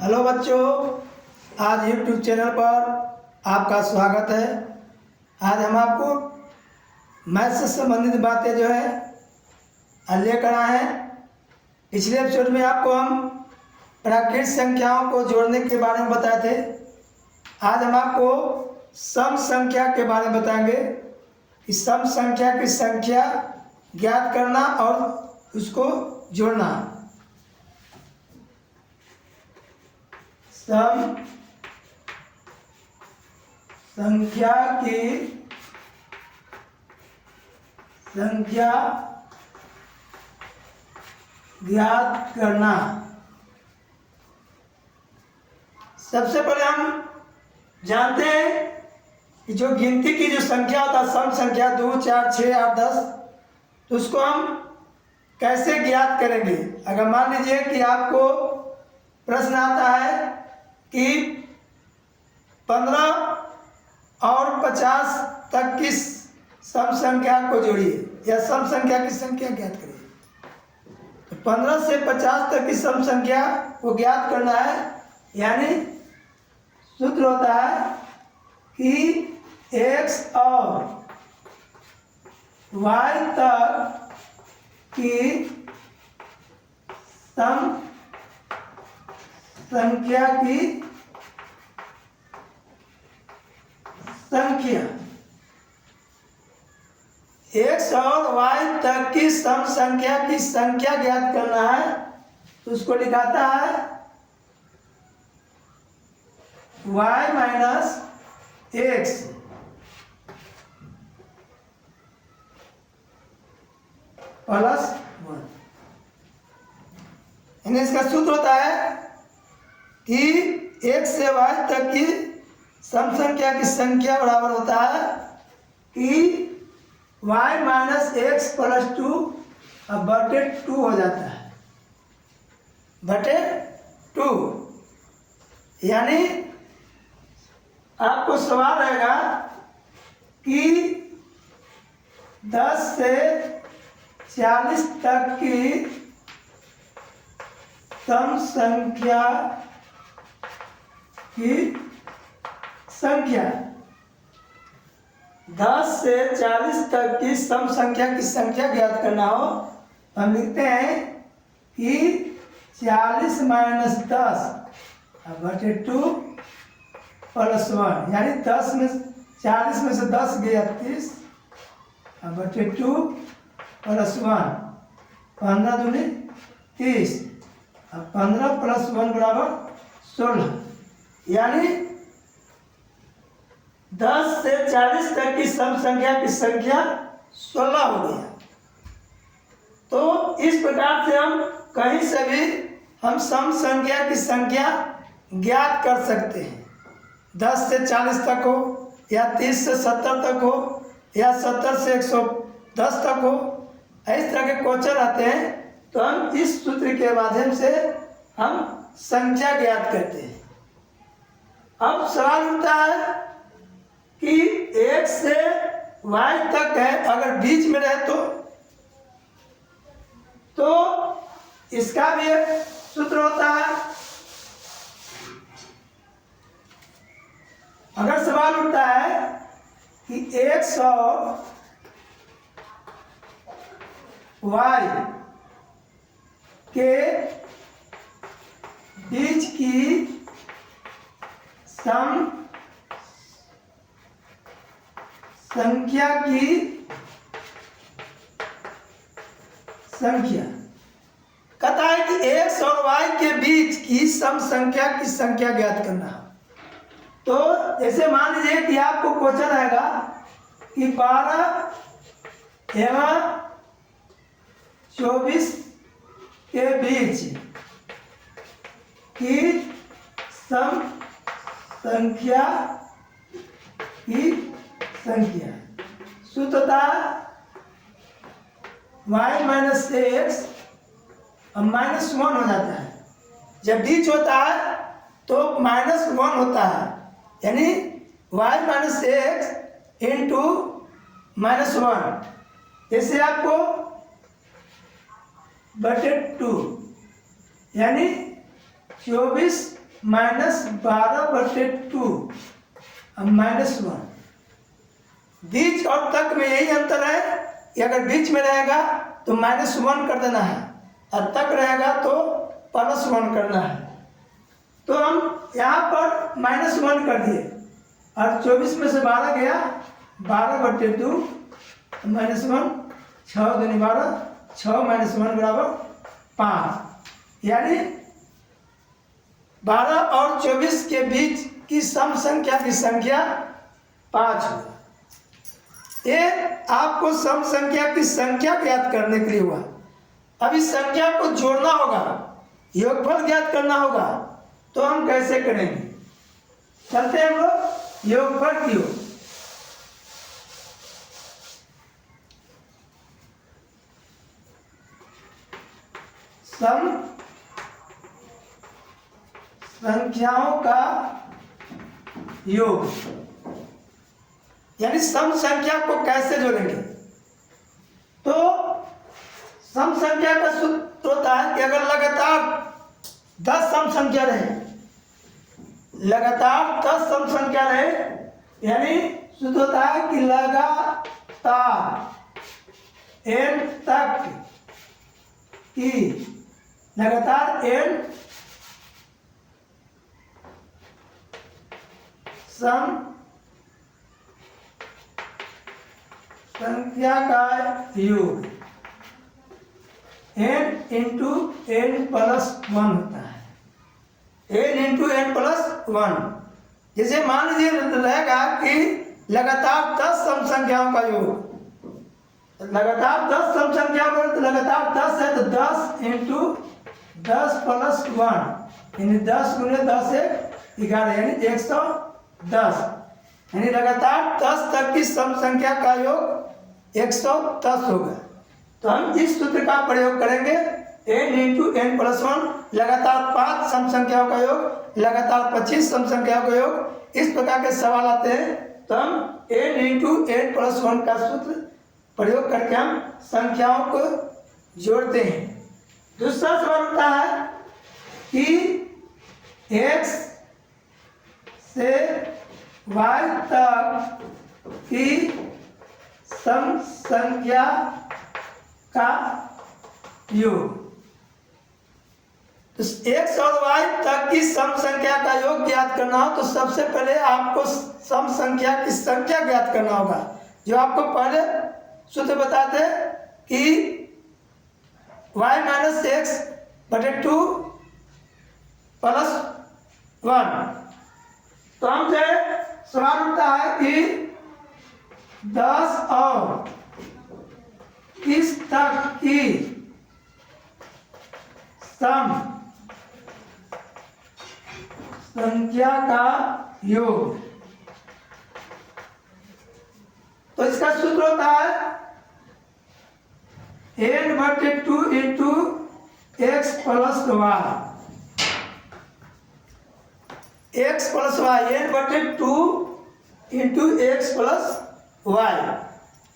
Hello बच्चों, आज YouTube channel पर आपका स्वागत है। आज हम आपको मैथ से संबंधित बातें जो है लेकर आए हैं। पिछले एपिसोड में आपको हम प्राकृत संख्याओं को जोड़ने के बारे में बताए थे। आज हम आपको सम संख्या के बारे में बताएंगे कि सम संख्या की संख्या ज्ञात करना और उसको जोड़ना। सम संख्या की संख्या ज्ञात करना। सबसे पहले हम जानते हैं कि जो गिनती की जो संख्या होता है सम संख्या 2, 4, 6, 8, 10, तो उसको हम कैसे ज्ञात करेंगे। अगर मान लीजिए कि आपको प्रश्न आता है कि 15 और 50 तक की सम संख्या को जोड़िए या सम संख्या की संख्या ज्ञात करिए। तो 15 से 50 तक की सम संख्या को ज्ञात करना है, यानी सूत्र होता है कि x और y तक की सम संख्या की संख्या x और y तक की सम संख्या की संख्या ज्ञात करना है। तो उसको लिखाता है y माइनस x प्लस 1। यानी इसका सूत्र होता है कि x से y तक की सम संख्या की संख्या बराबर होता है कि y माइनस एक्स प्लस 2 अब बटे 2 हो जाता है, बटे 2। यानी आपको सवाल रहेगा कि 10 से 40 तक की सम संख्या की संख्या 10 से 40 तक की सम संख्या की संख्या ज्ञात करना हो, हम लिखते हैं कि 40 माइनस 10 बटे 2 प्लस 1। यानी 10 में 40 में से 10 गया 30 बटे 2 प्लस 1, 15 दूनी 30, 15 प्लस 1 बराबर 16। यानी 10 से 40 तक की सम संख्या की संख्या 16 हो गया। तो इस प्रकार से हम कहीं से भी हम सम संख्या की संख्या ज्ञात कर सकते हैं। 10 से 40 तक हो या 30 से 70 तक हो या 70 से 110 तक हो, इस तरह के क्वेश्चन आते हैं तो हम इस सूत्र के माध्यम से हम संख्या ज्ञात करते हैं। अब सवाल उठता है कि x से y तक है, अगर बीच में रहे तो इसका भी एक सूत्र होता है। अगर सवाल उठता है कि x और y के बीच की सम संख्या की संख्या कहता है कि x और y के बीच की सम संख्या की संख्या ज्ञात करना। तो जैसे मान लीजिए कि आपको क्वेश्चन आएगा कि 12 एवं 24 के बीच की सम संख्या की संख्या सूत्रता y माइनस एक्स अब -1 हो जाता है। जब बीच होता है तो -1 होता है, यानी y माइनस एक्स इंटू -1। जैसे आपको बटे 2 यानी 24 -12/2 अब -1। बीच और तक में यही अंतर है कि अगर बीच में रहेगा तो -1 कर देना है और तक रहेगा तो +1 करना है। तो हम यहाँ पर -1 कर दिए और 24 में से 12 गया, 12/2 -1, 6 दूनी 12, 6 -1 बराबर 5। यानी 12 और 24 के बीच की सम संख्या की संख्या 5 हुआ। ये आपको सम संख्या की संख्या ज्ञात करने के लिए हुआ। अब इस संख्या को जोड़ना होगा, योगफल ज्ञात करना होगा। तो हम कैसे करेंगे? चलते हैं हम लोग योगफल की ओर। सम संख्याओं का योग, यानी सम संख्या को कैसे जोड़ेंगे? तो सम संख्या का सूत्र होता है कि अगर लगातार 10 सम संख्या रहे, लगातार 10 सम संख्या रहे, यानी सूत्र होता है कि लगातार n तक की, लगातार n सम संख्या का योग n इंटू n प्लस 1 होता है। n into n plus 1। जैसे मान लीजिए रहेगा कि लगातार 10 सम संख्याओं का योग, लगातार 10 सम संख्याओं का, तो लगातार 10 है तो 10 इंटू 10 प्लस 1, यानी 10 गुने 10 से 11, यानी 110। यानी लगातार 10 तक की सम संख्या का योग 110 होगा। तो हम इस सूत्र का प्रयोग करेंगे, n इंटू n प्लस 1, लगातार 5 सम संख्याओं का योग, लगातार 25 सम संख्याओं का योग। इस प्रकार के सवाल आते हैं तो हम n इंटू n प्लस 1 का सूत्र प्रयोग करके हम संख्याओं को जोड़ते हैं। दूसरा सवाल होता है कि x से y तक की सम संख्या का योग। तो x और y तक की सम संख्या का योग ज्ञात करना हो तो सबसे पहले आपको सम संख्या की संख्या ज्ञात करना होगा, जो आपको पहले सूत्र बताते कि y माइनस एक्स बटे 2 प्लस 1। तो हमसे सवाल उठता है कि 10 और 30 तक की सम संख्या का योग। तो इसका सूत्र होता है n/2 into X plus Y, X plus Y, n/2 into X plus Y.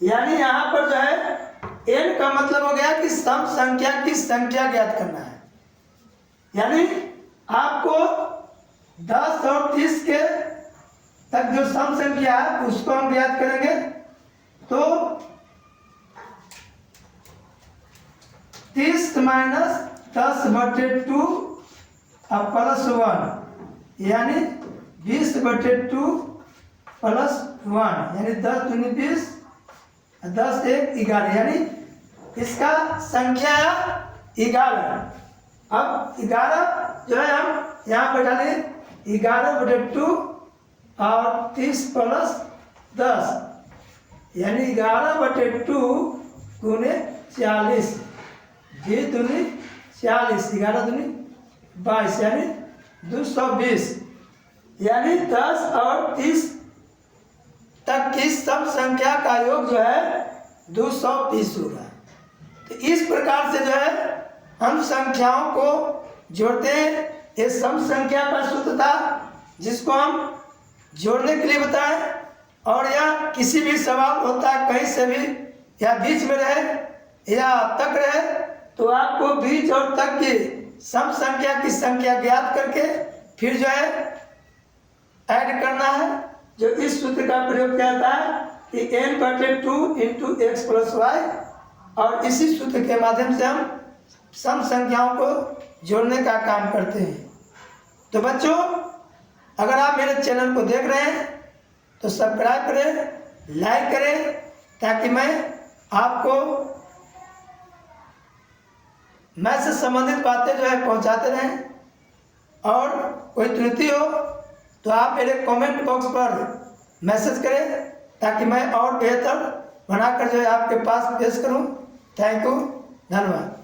यानी यहाँ पर जो है n का मतलब हो गया कि सम संख्या की संख्या ज्ञात करना है। यानी आपको 10 और 30 के तक जो सम संख्या है उसको हम ज्ञात करेंगे। तो 30 माइनस 10/2 और प्लस 1, यानी 20/2 प्लस 1, यानी 10 दूनी 20, 10 1 11, यानी इसका संख्या 11। अब 11 जो है हम यहाँ पर डालें 11/2 और 30 प्लस 10, यानी 11/2 गुने 40, 20 दूनी 40, 11 दूनी 22, यानी 220। यानी 10 और 30 तक की सम संख्या का योग जो है 230 होगा। तो इस प्रकार से जो है हम संख्याओं को जोड़ते हैं। ये सम संख्या का सूत्र था जिसको हम जोड़ने के लिए बताएं। और या किसी भी सवाल होता है कहीं से भी, या बीच में रहे या तक रहे, तो आपको बीच और तक की सम संख्या की संख्या ज्ञात करके फिर जो है ऐड करना है, जो इस सूत्र का प्रयोग किया जाता है कि n/2 into X plus Y, और इसी सूत्र के माध्यम से हम सम संख्याओं को जोड़ने का काम करते हैं। तो बच्चों, अगर आप मेरे चैनल को देख रहे हैं तो सब्सक्राइब करें, लाइक करें, ताकि मैं आपको मैथ से संबंधित बातें जो है पहुंचाते रहें। और कोई त्रुटि हो तो आप मेरे कमेंट बॉक्स पर मैसेज करें, ताकि मैं और बेहतर बनाकर जो है आपके पास पेश करूं। थैंक यू, धन्यवाद।